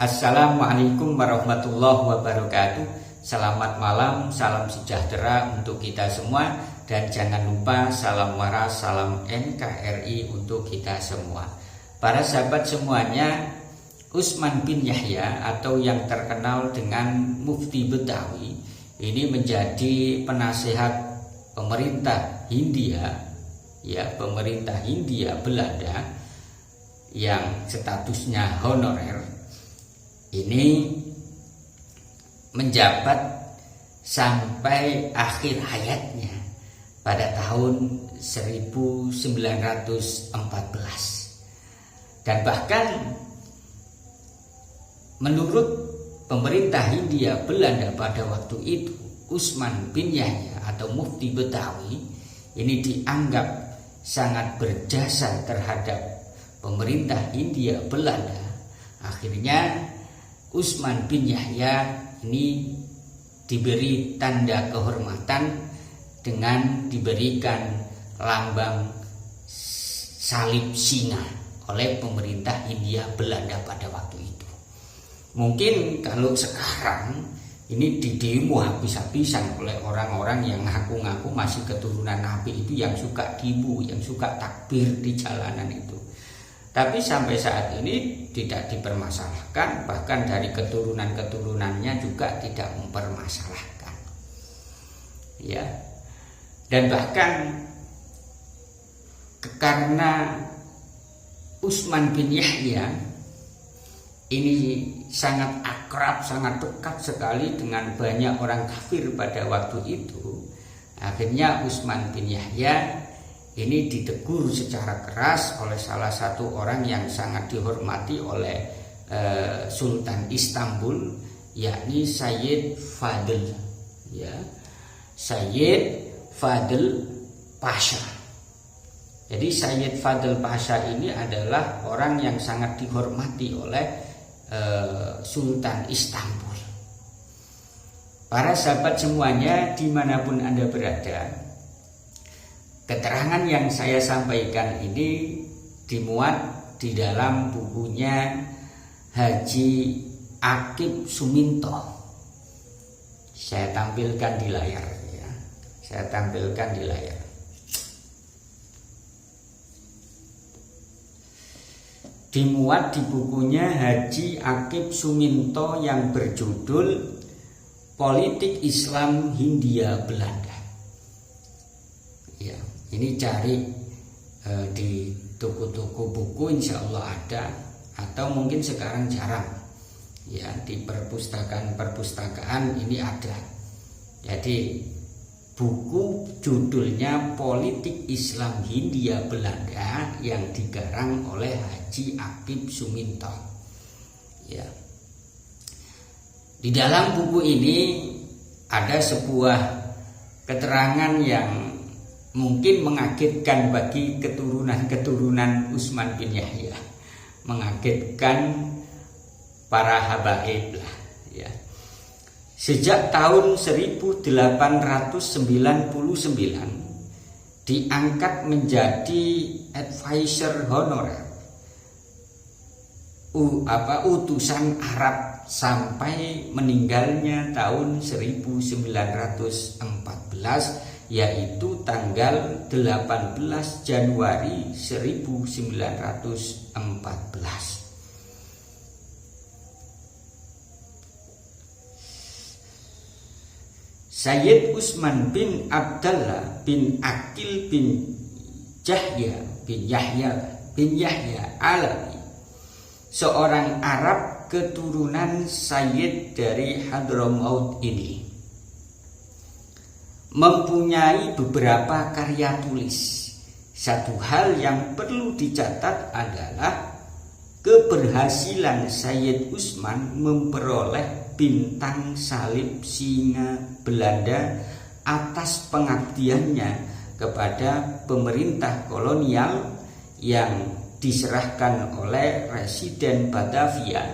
Assalamualaikum warahmatullahi wabarakatuh. Selamat malam, salam sejahtera untuk kita semua. Dan jangan lupa salam waras, salam NKRI untuk kita semua. Para sahabat semuanya, Utsman bin Yahya atau yang terkenal dengan Mufti Betawi ini menjadi penasehat pemerintah Hindia, pemerintah Hindia Belanda yang statusnya honorer. Ini menjabat sampai akhir hayatnya pada tahun 1914. Dan bahkan menurut pemerintah Hindia Belanda pada waktu itu, Utsman bin Yahya atau Mufti Betawi ini dianggap sangat berjasa terhadap pemerintah Hindia Belanda. Akhirnya Utsman bin Yahya ini diberi tanda kehormatan dengan diberikan lambang salib singa oleh pemerintah Hindia Belanda pada waktu itu. Mungkin kalau sekarang ini didemo habis-habisan oleh orang-orang yang ngaku-ngaku masih keturunan Nabi itu, yang suka dibu, yang suka takbir di jalanan itu. Tapi sampai saat ini tidak dipermasalahkan, bahkan dari keturunan-keturunannya juga tidak mempermasalahkan. Dan bahkan karena Utsman bin Yahya ini sangat akrab, sangat dekat sekali dengan banyak orang kafir pada waktu itu, akhirnya Utsman bin Yahya ini ditegur secara keras oleh salah satu orang yang sangat dihormati oleh Sultan Istanbul, yakni Sayyid Fadl, Sayyid Fadl Pasha. Jadi Sayyid Fadl Pasha ini adalah orang yang sangat dihormati oleh Sultan Istanbul. Para sahabat semuanya dimanapun Anda berada, keterangan yang saya sampaikan ini dimuat di dalam bukunya Haji Akib Suminto. Saya tampilkan di layar ya. Saya tampilkan di layar. Dimuat di bukunya Haji Akib Suminto yang berjudul Politik Islam Hindia Belanda. Ini cari di toko-toko buku, insya Allah ada, atau mungkin sekarang jarang. Di perpustakaan ini ada. Jadi buku judulnya Politik Islam Hindia Belanda yang digarang oleh Haji Akib Suminto. Di dalam buku ini ada sebuah keterangan yang mungkin mengagetkan bagi keturunan Utsman bin Yahya, mengagetkan para habaib lah. Sejak tahun 1899 diangkat menjadi advisor honorer utusan Arab sampai meninggalnya tahun 1914, yaitu tanggal 18 Januari 1914. Sayyid Utsman bin Abdallah bin Aqil bin Yahya Alawi, seorang Arab keturunan Sayyid dari Hadramaut ini, mempunyai beberapa karya tulis. Satu hal yang perlu dicatat adalah keberhasilan Sayyid Utsman memperoleh bintang salib singa Belanda atas pengabdiannya kepada pemerintah kolonial yang diserahkan oleh Residen Batavia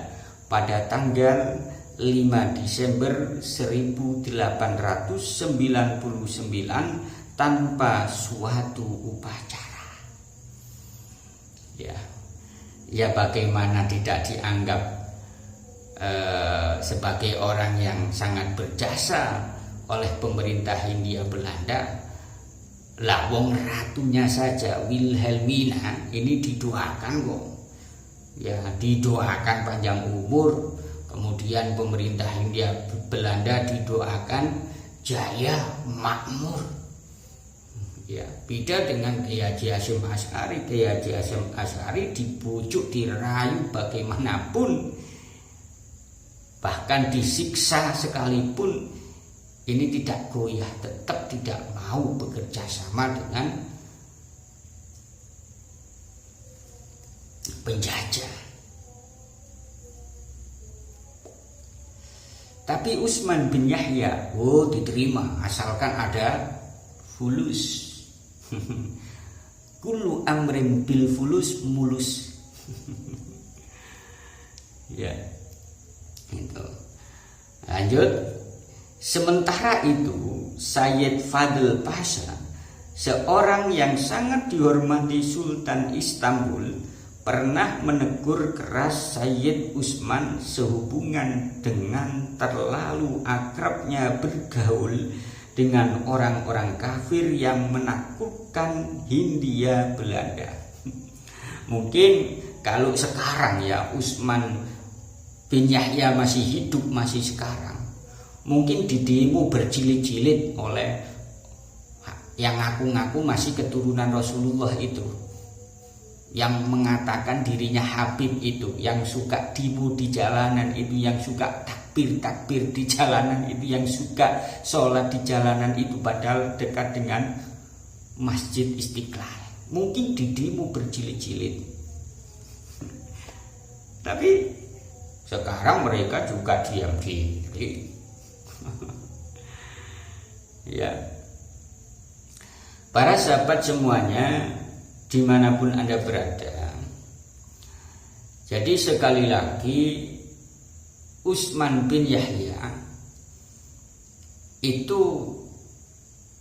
pada tanggal 5 Desember 1899 tanpa suatu upacara. Ya bagaimana tidak dianggap sebagai orang yang sangat berjasa oleh pemerintah Hindia Belanda. Lah wong ratunya saja Wilhelmina ini didoakan kok. Ya, didoakan panjang umur. Kemudian pemerintah Hindia Belanda didoakan jaya makmur. Ya, beda dengan Kiai Haji Hasyim Asy'ari. Kiai Haji Hasyim Asy'ari dibujuk, dirayu bagaimanapun, bahkan disiksa sekalipun, ini tidak goyah, tetap tidak mau bekerja sama dengan penjajah. Tapi Utsman bin Yahya, diterima asalkan ada fulus. Kullu amrin bil fulus mulus. Ya, itu. Lanjut. Sementara itu Sayyid Fadl Pasha, seorang yang sangat dihormati Sultan Istanbul, pernah menegur keras Sayyid Utsman sehubungan dengan terlalu akrabnya bergaul dengan orang-orang kafir yang menakutkan Hindia Belanda. Mungkin kalau sekarang ya Utsman bin Yahya masih hidup, masih sekarang, mungkin di demo berjilid-jilid oleh yang ngaku-ngaku masih keturunan Rasulullah itu, yang mengatakan dirinya Habib itu, yang suka demo di jalanan itu, yang suka takbir di jalanan itu, yang suka sholat di jalanan itu, padahal dekat dengan Masjid Istiqlal. Mungkin di demo berjilid-jilid. Tapi sekarang mereka juga diam diri. Ya, para sahabat semuanya dimanapun Anda berada, jadi sekali lagi Utsman bin Yahya itu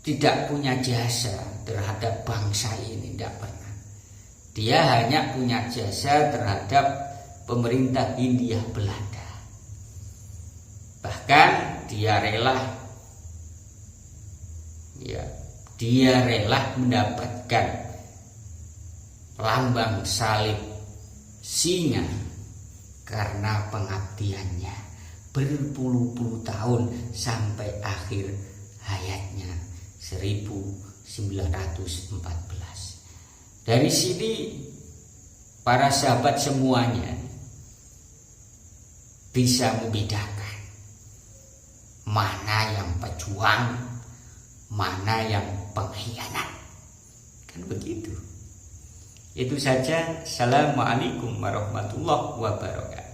tidak punya jasa terhadap bangsa ini, tidak pernah. Dia hanya punya jasa terhadap pemerintah Hindia Belanda. Bahkan dia rela mendapatkan lambang salib singa karena pengabdiannya berpuluh-puluh tahun sampai akhir hayatnya 1914. Dari sini para sahabat semuanya bisa membedakan mana yang pejuang, mana yang pengkhianat. Kan begitu. Itu saja. Assalamualaikum warahmatullahi wabarakatuh.